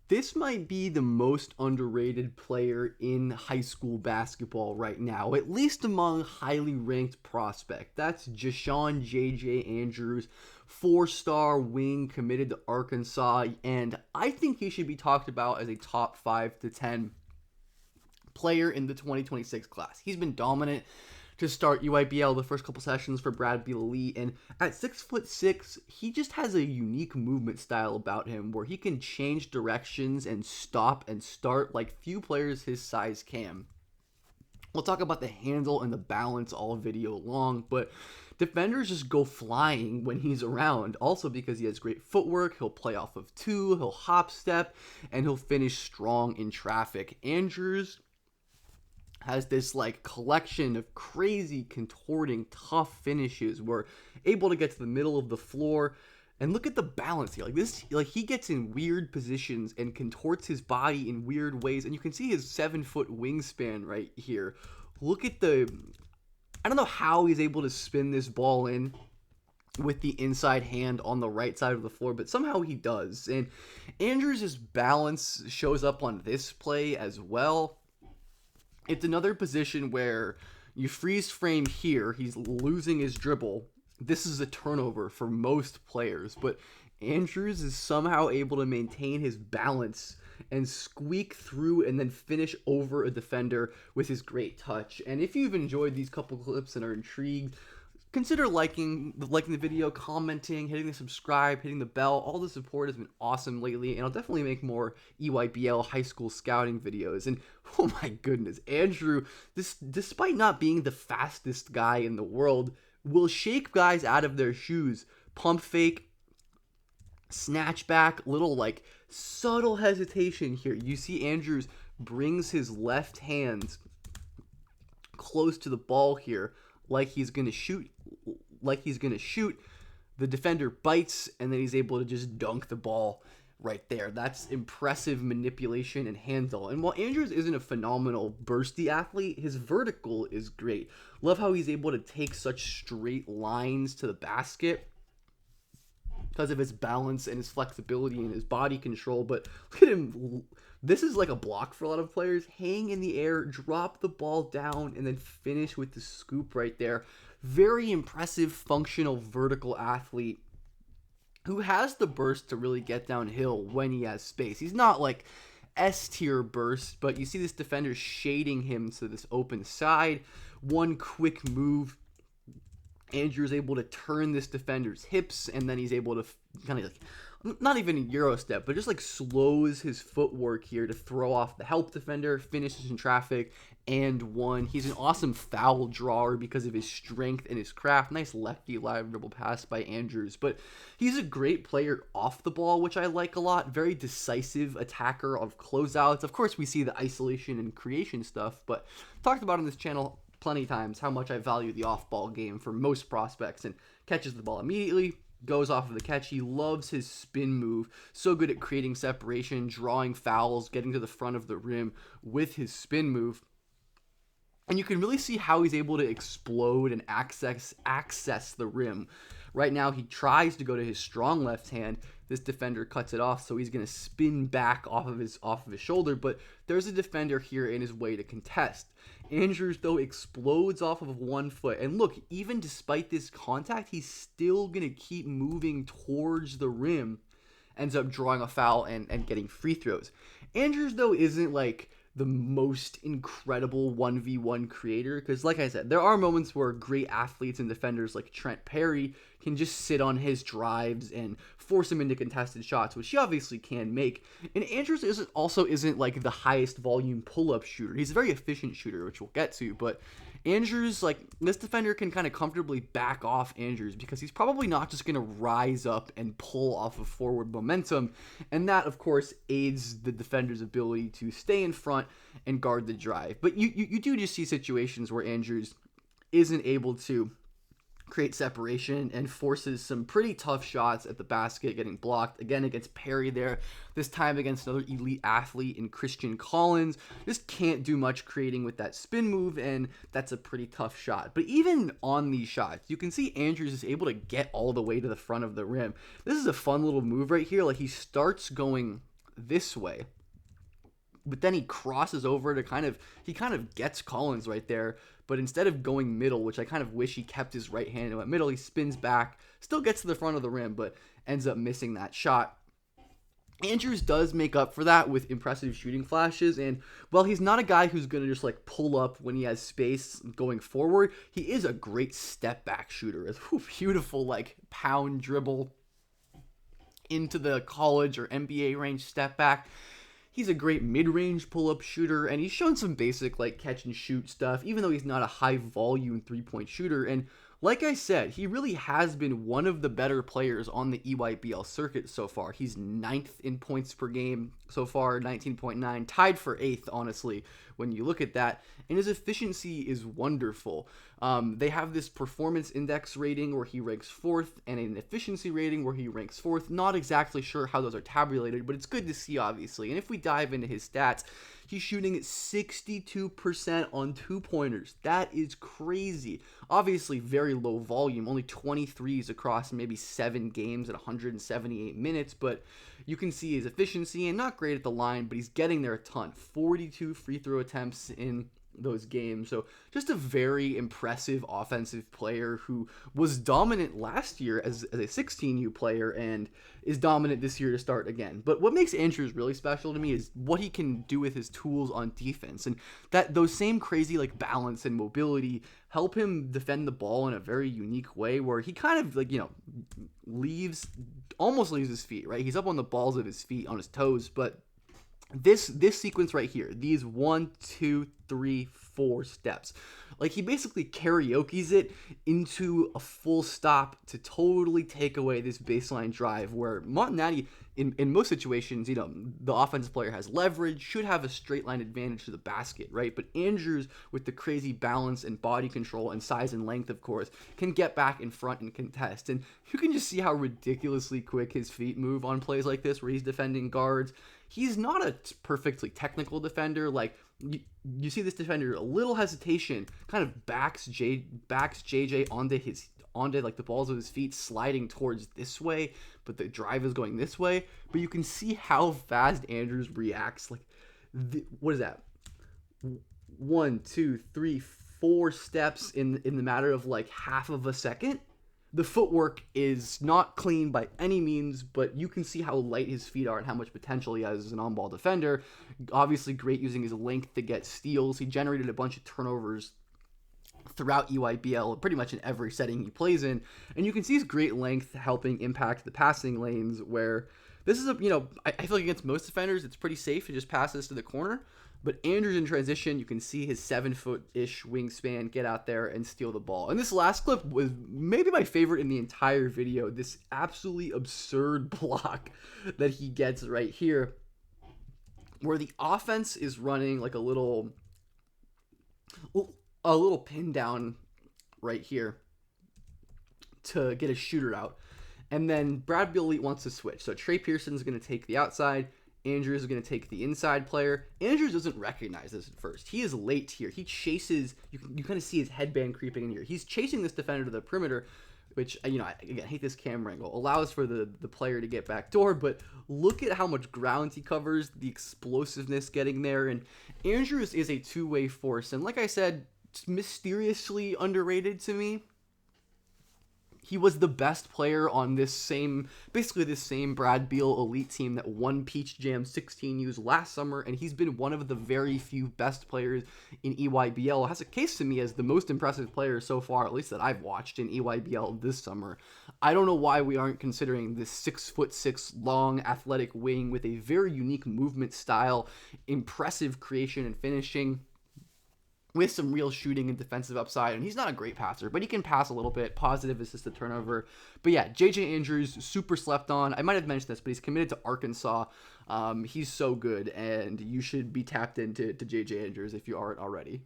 This might be the most underrated player in high school basketball right now, at least among highly ranked prospects. That's Jashawn J.J. Andrews, four-star wing committed to Arkansas, and I think he should be talked about as a top 5 to 10 player in the 2026 class. He's been dominant to start UIBL the first couple sessions for Brad Beal, and at 6'6", he just has a unique movement style about him where he can change directions and stop and start like few players his size can. We'll talk about the handle and the balance all video long, but defenders just go flying when he's around. Also because he has great footwork, he'll play off of two, he'll hop step, and he'll finish strong in traffic. Andrews has this like collection of crazy contorting tough finishes where able to get to the middle of the floor. And look at the balance here. Like this, like he gets in weird positions and contorts his body in weird ways. And you can see his 7-foot wingspan right here. Look at I don't know how he's able to spin this ball in with the inside hand on the right side of the floor, but somehow he does. And Andrews' balance shows up on this play as well. It's another position where you freeze frame here, he's losing his dribble. This is a turnover for most players, but Andrews is somehow able to maintain his balance and squeak through and then finish over a defender with his great touch. And if you've enjoyed these couple clips and are intrigued, consider liking the video, commenting, hitting the subscribe, hitting the bell. All the support has been awesome lately, and I'll definitely make more EYBL high school scouting videos. And oh my goodness, Andrew, despite not being the fastest guy in the world, will shake guys out of their shoes. Pump fake, snatch back, little like subtle hesitation here. You see Andrews brings his left hand close to the ball here, like he's gonna shoot. The defender bites, and then he's able to just dunk the ball right there. That's impressive manipulation and handle. And while Andrews isn't a phenomenal bursty athlete, his vertical is great. Love how he's able to take such straight lines to the basket because of his balance and his flexibility and his body control. But look at him. This is like a block for a lot of players. Hang in the air, drop the ball down, and then finish with the scoop right there. Very impressive functional vertical athlete who has the burst to really get downhill when he has space. He's not like S-tier burst, but you see this defender shading him to this open side. One quick move, Andrew is able to turn this defender's hips, and then he's able to kind of like, not even a Euro step, but just like slows his footwork here to throw off the help defender, finishes in traffic, and one. He's an awesome foul drawer because of his strength and his craft. Nice lefty live dribble pass by Andrews, but he's a great player off the ball, which I like a lot. Very decisive attacker of closeouts. Of course, we see the isolation and creation stuff, but talked about on this channel plenty of times how much I value the off-ball game for most prospects, and catches the ball immediately, goes off of the catch. He loves his spin move. So good at creating separation, drawing fouls, getting to the front of the rim with his spin move. And you can really see how he's able to explode and access the rim. Right now, he tries to go to his strong left hand. This defender cuts it off, so he's going to spin back off of his shoulder. But there's a defender here in his way to contest. Andrews, though, explodes off of 1 foot. And look, even despite this contact, he's still going to keep moving towards the rim. Ends up drawing a foul and getting free throws. Andrews, though, isn't like the most incredible 1v1 creator, because like I said, there are moments where great athletes and defenders like Trent Perry can just sit on his drives and force him into contested shots, which he obviously can make. And Andrews isn't like the highest volume pull-up shooter. He's a very efficient shooter, which we'll get to, but Andrews, like, this defender can kind of comfortably back off Andrews because he's probably not just going to rise up and pull off of forward momentum. And that, of course, aids the defender's ability to stay in front and guard the drive. But you do just see situations where Andrews isn't able to create separation and forces some pretty tough shots at the basket, getting blocked again against Perry there, this time against another elite athlete in Christian Collins. Just can't do much creating with that spin move, and that's a pretty tough shot. But even on these shots, you can see Andrews is able to get all the way to the front of the rim. This is a fun little move right here. Like, he starts going this way. But then he crosses over to he kind of gets Collins right there. But instead of going middle, which I kind of wish he kept his right hand and went middle, he spins back, still gets to the front of the rim, but ends up missing that shot. Andrews does make up for that with impressive shooting flashes, and while he's not a guy who's going to just like pull up when he has space going forward, he is a great step back shooter. A beautiful like pound dribble into the college or NBA range step back. He's a great mid-range pull-up shooter, and he's shown some basic like catch and shoot stuff, even though he's not a high-volume three-point shooter. And like I said, he really has been one of the better players on the EYBL circuit so far. He's 9th in points per game so far, 19.9, tied for 8th, honestly, when you look at that. And his efficiency is wonderful. They have this performance index rating where he ranks 4th and an efficiency rating where he ranks 4th. Not exactly sure how those are tabulated, but it's good to see, obviously. And if we dive into his stats, he's shooting at 62% on two-pointers. That is crazy. Obviously, very low volume, only 23s across maybe 7 games at 178 minutes, but you can see his efficiency, and not great at the line, but he's getting there a ton. 42 free throw attempts in those games. So just a very impressive offensive player who was dominant last year as a 16U player and is dominant this year to start again. But what makes Andrews really special to me is what he can do with his tools on defense, and that those same crazy like balance and mobility help him defend the ball in a very unique way where he kind of like, almost leaves his feet, right? He's up on the balls of his feet, on his toes, but this sequence right here, these 1, 2, 3, 4 steps, like he basically karaoke's it into a full stop to totally take away this baseline drive where Montanati, in most situations, the offensive player has leverage, should have a straight line advantage to the basket, right? But Andrews, with the crazy balance and body control and size and length, of course, can get back in front and contest. And you can just see how ridiculously quick his feet move on plays like this where he's defending guards. He's not a perfectly technical defender. Like you see this defender, a little hesitation, kind of backs JJ onto like the balls of his feet, sliding towards this way, but the drive is going this way. But you can see how fast Andrews reacts. Like, what is that? 1, 2, 3, 4 steps in the matter of like half of a second. The footwork is not clean by any means, but you can see how light his feet are and how much potential he has as an on-ball defender. Obviously great using his length to get steals. He generated a bunch of turnovers throughout EYBL, pretty much in every setting he plays in. And you can see his great length helping impact the passing lanes where this is I feel like against most defenders, it's pretty safe to just pass this to the corner. But Andrews in transition, you can see his 7-foot-ish wingspan get out there and steal the ball. And this last clip was maybe my favorite in the entire video. This absolutely absurd block that he gets right here, where the offense is running like a little pin down right here to get a shooter out. And then Brad Beal Elite wants to switch. So Trey Pearson's going to take the outside. Andrews is going to take the inside player. Andrews doesn't recognize this at first. He is late here. He chases, you kind of see his headband creeping in here. He's chasing this defender to the perimeter, which, I hate this camera angle. Allows for the player to get backdoor, but look at how much ground he covers, the explosiveness getting there. And Andrews is a two-way force. And like I said, mysteriously underrated to me. He was the best player on this same Brad Beal Elite team that won Peach Jam 16Us last summer, and he's been one of the very few best players in EYBL. Has a case to me as the most impressive player so far, at least that I've watched in EYBL this summer. I don't know why we aren't considering this 6'6" long athletic wing with a very unique movement style, impressive creation and finishing, with some real shooting and defensive upside. And he's not a great passer, but he can pass a little bit, positive assist to turnover. But yeah, JJ Andrews, super slept on. I might have mentioned this, but he's committed to Arkansas. He's so good, and you should be tapped into JJ Andrews if you aren't already.